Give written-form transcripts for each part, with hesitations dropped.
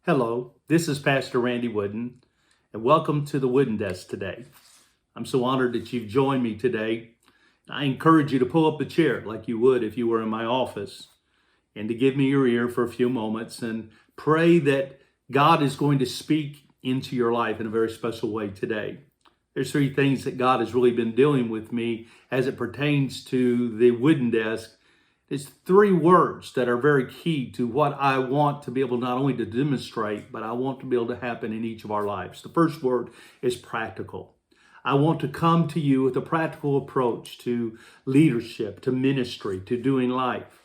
Hello, this is Pastor Randy Wooden, and welcome to the Wooden Desk today. I'm so honored that you've joined me today. I encourage you to pull up a chair like you would if you were in my office and to give me your ear for a few moments and pray that God is going to speak into your life in a very special way today. There's three things that God has really been dealing with me as it pertains to the Wooden Desk. It's three words that are very key to what I want to be able not only to demonstrate, but I want to be able to happen in each of our lives. The first word is practical. I want to come to you with a practical approach to leadership, to ministry, to doing life.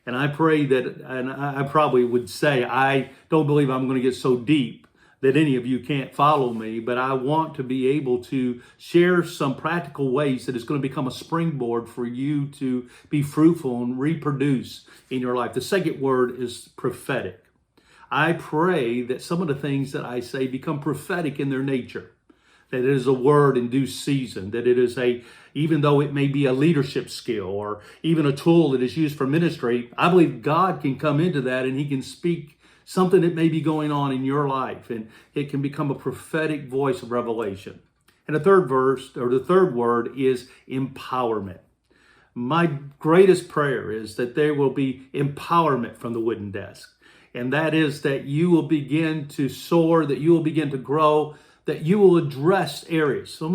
And I pray that, and I probably would say, I don't believe I'm going to get so deep that any of you can't follow me, but I want to be able to share some practical ways that is going to become a springboard for you to be fruitful and reproduce in your life. The second word is prophetic. I pray that some of the things that I say become prophetic in their nature, that it is a word in due season, that it is even though it may be a leadership skill or even a tool that is used for ministry, I believe God can come into that and he can speak something that may be going on in your life, and it can become a prophetic voice of revelation. And the third word is empowerment. My greatest prayer is that there will be empowerment from the Wooden Desk. And that is that you will begin to soar, that you will begin to grow, that you will address areas. So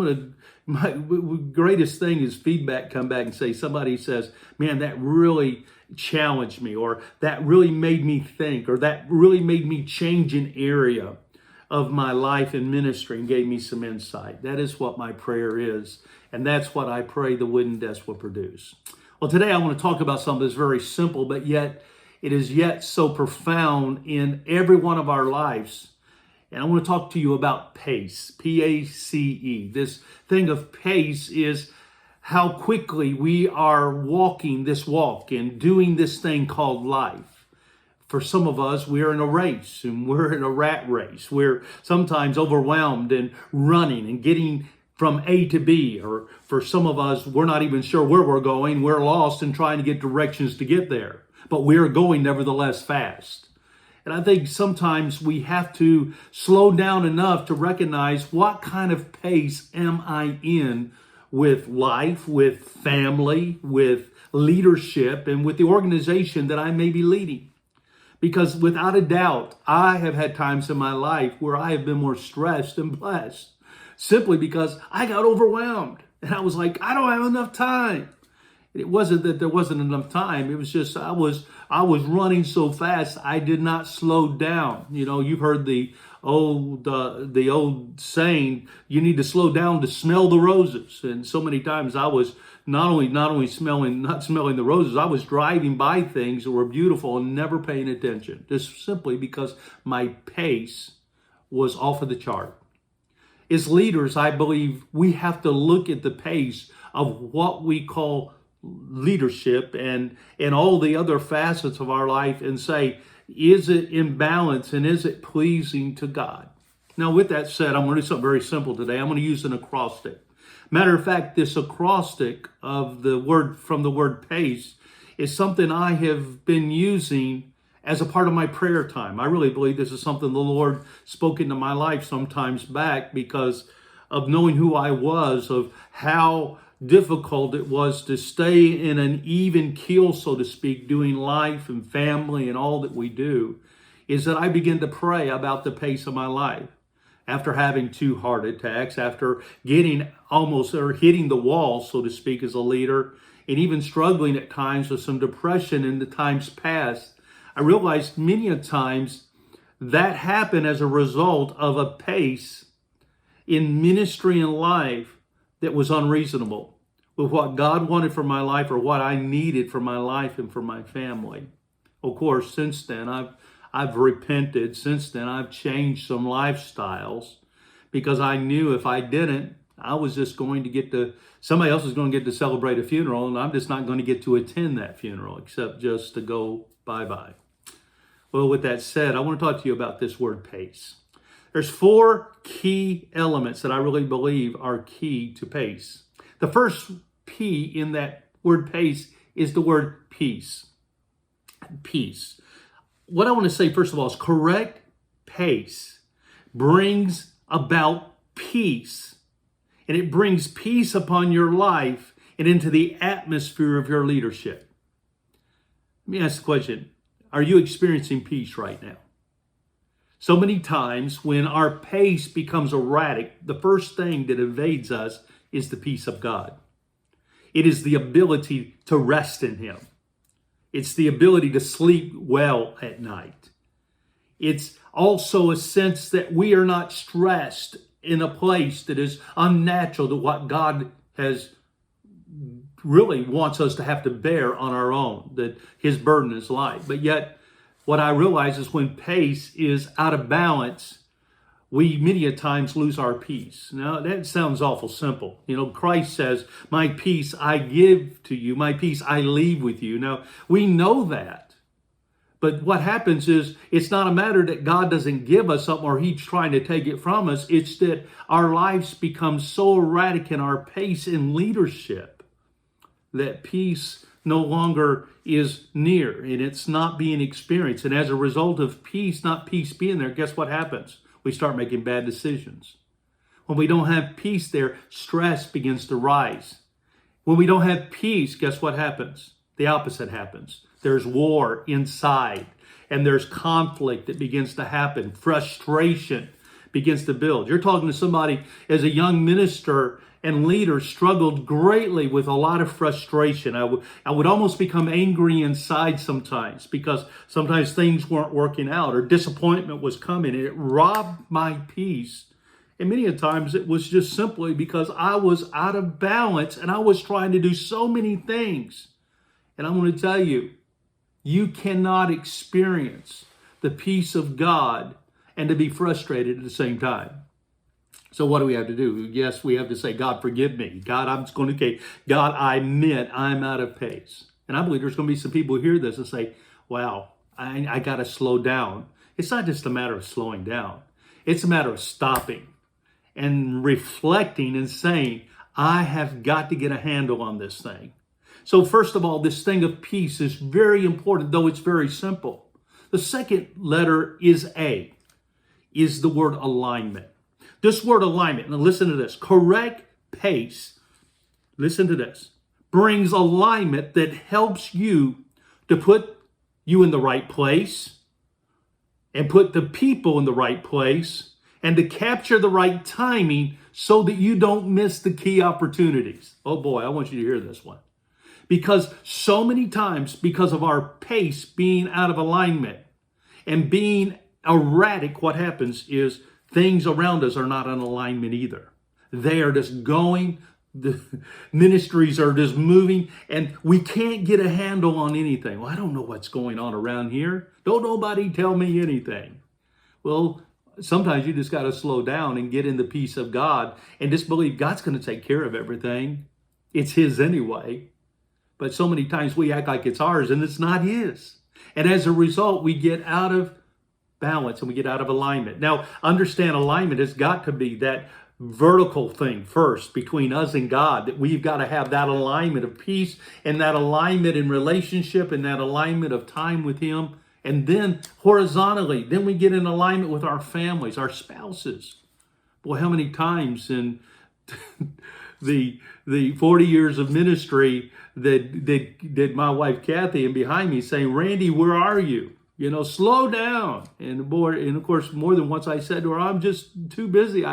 my greatest thing is feedback come back and say, somebody says, man, that really challenged me, or that really made me think, or that really made me change an area of my life and ministry and gave me some insight. That is what my prayer is. And that's what I pray the Wooden Desk will produce. Well, today I want to talk about something that's very simple, but yet it is yet so profound in every one of our lives. And I want to talk to you about pace, P-A-C-E. This thing of pace is how quickly we are walking this walk and doing this thing called life. For some of us, we're in a race and we're in a rat race. We're sometimes overwhelmed and running and getting from A to B. Or for some of us, we're not even sure where we're going. We're lost and trying to get directions to get there. But we're going nevertheless fast. And I think sometimes we have to slow down enough to recognize what kind of pace am I in with life, with family, with leadership, and with the organization that I may be leading. Because without a doubt, I have had times in my life where I have been more stressed than blessed, simply because I got overwhelmed. And I was like, I don't have enough time. It wasn't that there wasn't enough time. It was just I was running so fast I did not slow down. You know, you've heard the old saying, you need to slow down to smell the roses. And so many times I was not only not smelling the roses, I was driving by things that were beautiful and never paying attention, just simply because my pace was off of the chart. As leaders, I believe we have to look at the pace of what we call leadership and all the other facets of our life and say, is it in balance and is it pleasing to God? Now, with that said, I'm going to do something very simple today. I'm going to use an acrostic. Matter of fact, this acrostic of the word from the word pace is something I have been using as a part of my prayer time. I really believe this is something the Lord spoke into my life sometimes back because of knowing who I was, of how difficult it was to stay in an even keel, so to speak, doing life and family and all that we do, is that I began to pray about the pace of my life. After having 2 heart attacks, after getting almost or hitting the wall, so to speak, as a leader, and even struggling at times with some depression in the times past, I realized many a times that happened as a result of a pace in ministry and life that was unreasonable with what God wanted for my life or what I needed for my life and for my family. Of course, since then, I've repented. Since then, I've changed some lifestyles because I knew if I didn't, I was just going to somebody else was going to get to celebrate a funeral, and I'm just not going to get to attend that funeral except just to go bye-bye. Well, with that said, I want to talk to you about this word pace. There's 4 key elements that I really believe are key to pace. The first P in that word pace is the word peace. Peace. What I want to say, first of all, is correct pace brings about peace. And it brings peace upon your life and into the atmosphere of your leadership. Let me ask the question, are you experiencing peace right now? So many times when our pace becomes erratic, the first thing that evades us is the peace of God. It is the ability to rest in Him. It's the ability to sleep well at night. It's also a sense that we are not stressed in a place that is unnatural to what God has really wants us to have to bear on our own, that His burden is light. But yet, what I realize is when pace is out of balance, we many a times lose our peace. Now, that sounds awful simple. Christ says, my peace I give to you, my peace I leave with you. Now, we know that. But what happens is it's not a matter that God doesn't give us something or He's trying to take it from us. It's that our lives become so erratic in our pace in leadership that peace no longer is near and it's not being experienced. And as a result of peace, not peace being there, guess what happens? We start making bad decisions. When we don't have peace there, stress begins to rise. When we don't have peace, guess what happens? The opposite happens. There's war inside, and there's conflict that begins to happen. Frustration begins to build. You're talking to somebody as a young minister and leader struggled greatly with a lot of frustration. I would almost become angry inside sometimes because sometimes things weren't working out or disappointment was coming and it robbed my peace. And many a times it was just simply because I was out of balance and I was trying to do so many things. And I'm going to tell you, you cannot experience the peace of God and to be frustrated at the same time. So what do we have to do? Yes, we have to say, God, forgive me. God, I'm just going to, okay, God, I admit I'm out of pace. And I believe there's going to be some people who hear this and say, wow, I got to slow down. It's not just a matter of slowing down. It's a matter of stopping and reflecting and saying, I have got to get a handle on this thing. So first of all, this thing of peace is very important, though it's very simple. The second letter is A, is the word alignment. This word alignment, now listen to this, correct pace, listen to this, brings alignment that helps you to put you in the right place and put the people in the right place and to capture the right timing so that you don't miss the key opportunities. Oh boy, I want you to hear this one. Because so many times, because of our pace being out of alignment and being erratic, what happens is things around us are not in alignment either. They are just going, the ministries are just moving, and we can't get a handle on anything. Well, I don't know what's going on around here. Don't nobody tell me anything. Well, sometimes you just got to slow down and get in the peace of God and just believe God's going to take care of everything. It's His anyway. But so many times we act like it's ours and it's not His. And as a result, we get out of balance and we get out of alignment. Now, understand alignment has got to be that vertical thing first between us and God, that we've got to have that alignment of peace and that alignment in relationship and that alignment of time with Him. And then horizontally, then we get in alignment with our families, our spouses. Boy, how many times in the 40 years of ministry that my wife Kathy and behind me saying, Randy, where are you? Slow down. And of course, more than once I said to her, I'm just too busy.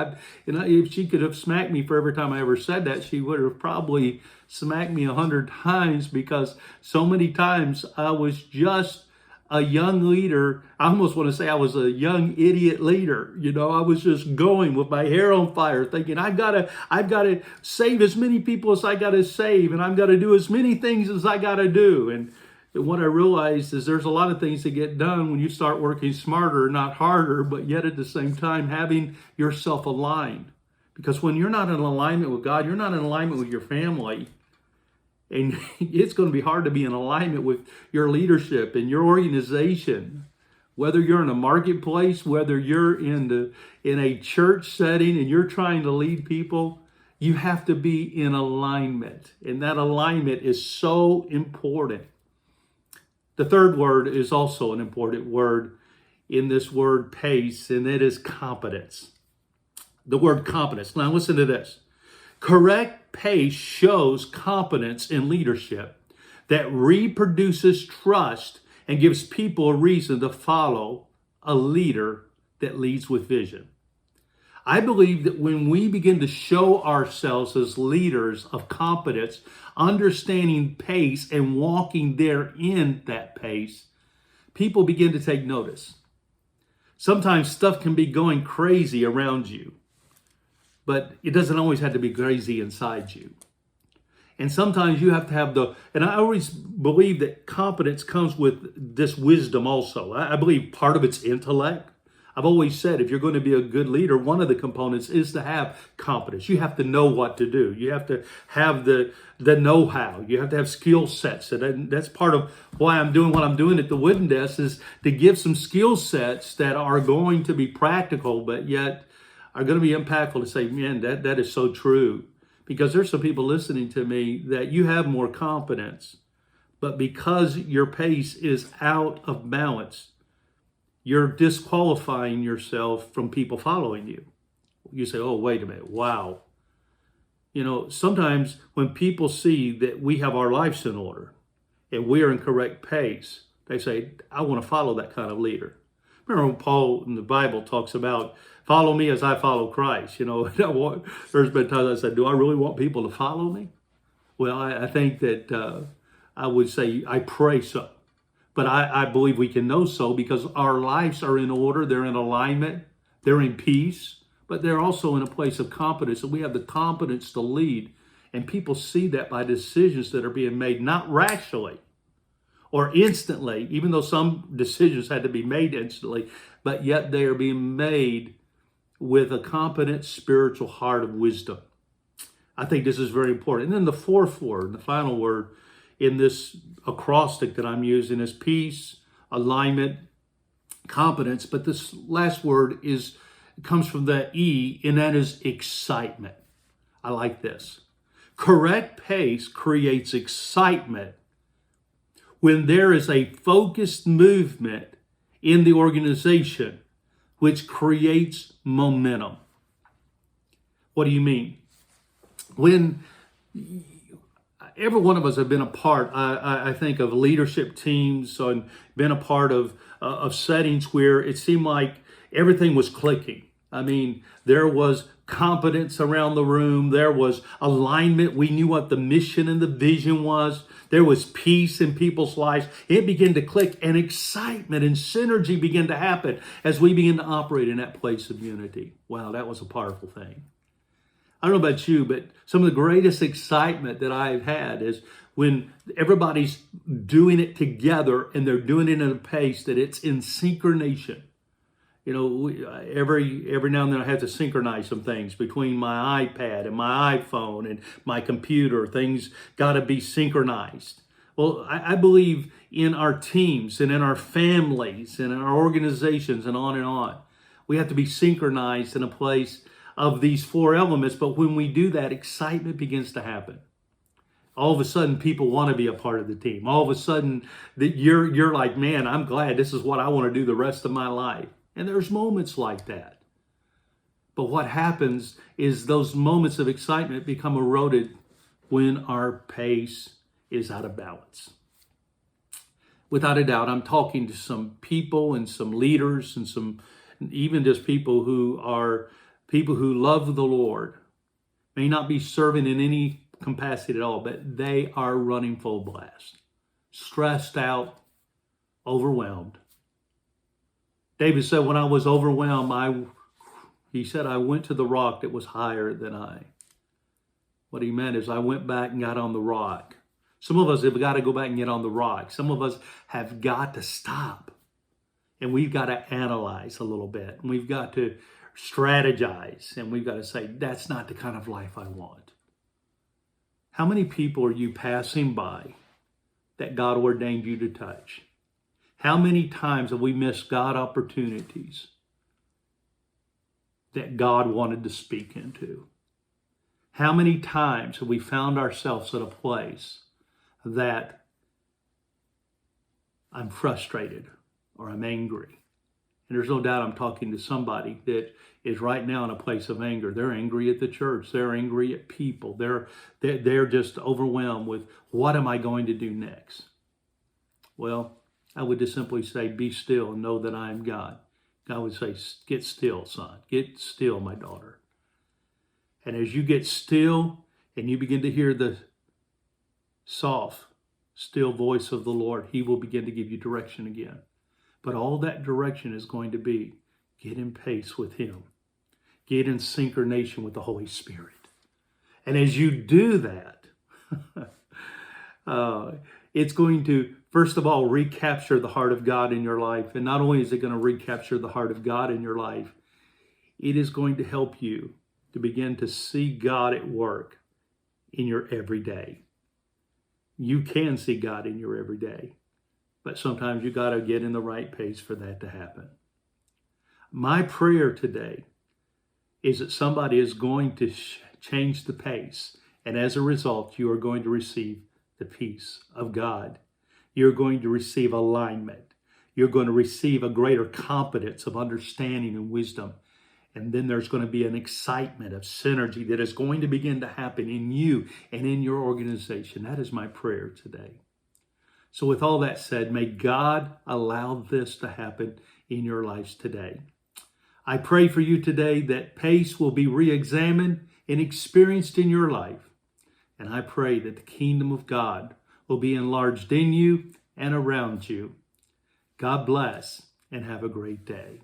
If she could have smacked me for every time I ever said that, she would have probably smacked me 100 times because so many times I was just a young leader. I almost want to say I was a young idiot leader. I was just going with my hair on fire thinking I've got to save as many people as I got to save, and I've got to do as many things as I got to do. And what I realized is there's a lot of things that get done when you start working smarter, not harder, but yet at the same time having yourself aligned. Because when you're not in alignment with God, you're not in alignment with your family. And it's going to be hard to be in alignment with your leadership and your organization. Whether you're in a marketplace, whether you're in a church setting and you're trying to lead people, you have to be in alignment. And that alignment is so important. The third word is also an important word. in this word pace, and it is competence. The word competence. Now listen to this. Correct pace shows competence in leadership that reproduces trust and gives people a reason to follow a leader that leads with vision. I believe that when we begin to show ourselves as leaders of competence, understanding pace and walking there in that pace, people begin to take notice. Sometimes stuff can be going crazy around you, but it doesn't always have to be crazy inside you. And sometimes you have to have and I always believe that competence comes with this wisdom also. I believe part of it's intellect. I've always said if you're going to be a good leader, one of the components is to have competence. You have to know what to do. You have to have the know-how. You have to have skill sets. And that's part of why I'm doing what I'm doing at the Wooden Desk, is to give some skill sets that are going to be practical, but yet are going to be impactful to say, man, that is so true. Because there's some people listening to me that you have more competence, but because your pace is out of balance, you're disqualifying yourself from people following you. You say, oh, wait a minute, wow. You know, sometimes when people see that we have our lives in order and we are in correct pace, they say, I want to follow that kind of leader. Remember when Paul in the Bible talks about, follow me as I follow Christ. You know, there's been times I said, do I really want people to follow me? Well, I think that I would say, I pray so. But I believe we can know so because our lives are in order, they're in alignment, they're in peace, but they're also in a place of competence, and we have the competence to lead. And people see that by decisions that are being made, not rationally or instantly, even though some decisions had to be made instantly, but yet they are being made with a competent spiritual heart of wisdom. I think this is very important. And then the fourth word, the final word in this acrostic that I'm using is peace, alignment, competence. But this last word comes from the E, and that is excitement. I like this. Correct pace creates excitement when there is a focused movement in the organization, which creates momentum. What do you mean? When every one of us have been a part, I think, of leadership teams and been a part of settings where it seemed like everything was clicking. I mean, there was competence around the room. There was alignment. We knew what the mission and the vision was. There was peace in people's lives. It began to click, and excitement and synergy began to happen as we began to operate in that place of unity. Wow, that was a powerful thing. I don't know about you, but some of the greatest excitement that I've had is when everybody's doing it together and they're doing it at a pace that it's in synchronization. You know, every now and then I have to synchronize some things between my iPad and my iPhone and my computer. Things got to be synchronized. Well, I believe in our teams and in our families and in our organizations and on and on. We have to be synchronized in a place of these four elements. But when we do that, excitement begins to happen. All of a sudden, people want to be a part of the team. All of a sudden, that you're like, man, I'm glad this is what I want to do the rest of my life. And there's moments like that. But what happens is those moments of excitement become eroded when our pace is out of balance. Without a doubt, I'm talking to some people and some leaders and some even just people who love the Lord, may not be serving in any capacity at all, but they are running full blast, stressed out, overwhelmed. David said, when I was overwhelmed, he said, I went to the rock that was higher than I. What he meant is I went back and got on the rock. Some of us have got to go back and get on the rock. Some of us have got to stop. And we've got to analyze a little bit. And we've got to strategize. And we've got to say, that's not the kind of life I want. How many people are you passing by that God ordained you to touch? How many times have we missed God opportunities that God wanted to speak into? How many times have we found ourselves at a place that I'm frustrated or I'm angry And there's no doubt I'm talking to somebody that is right now in a place of anger. They're angry at the church. They're angry at people. They're just overwhelmed with, what am I going to do next? Well, I would just simply say, be still and know that I am God. God would say, get still, son. Get still, my daughter. And as you get still and you begin to hear the soft, still voice of the Lord, he will begin to give you direction again. But all that direction is going to be, get in pace with him. Get in synchronization with the Holy Spirit. And as you do that, it's going to, first of all, recapture the heart of God in your life. And not only is it going to recapture the heart of God in your life, it is going to help you to begin to see God at work in your everyday. You can see God in your everyday, but sometimes you got to get in the right pace for that to happen. My prayer today is that somebody is going to change the pace, and as a result, you are going to receive the peace of God. You're going to receive alignment. You're going to receive a greater competence of understanding and wisdom. And then there's going to be an excitement of synergy that is going to begin to happen in you and in your organization. That is my prayer today. So with all that said, may God allow this to happen in your lives today. I pray for you today that pace will be re-examined and experienced in your life. And I pray that the kingdom of God will be enlarged in you and around you. God bless and have a great day.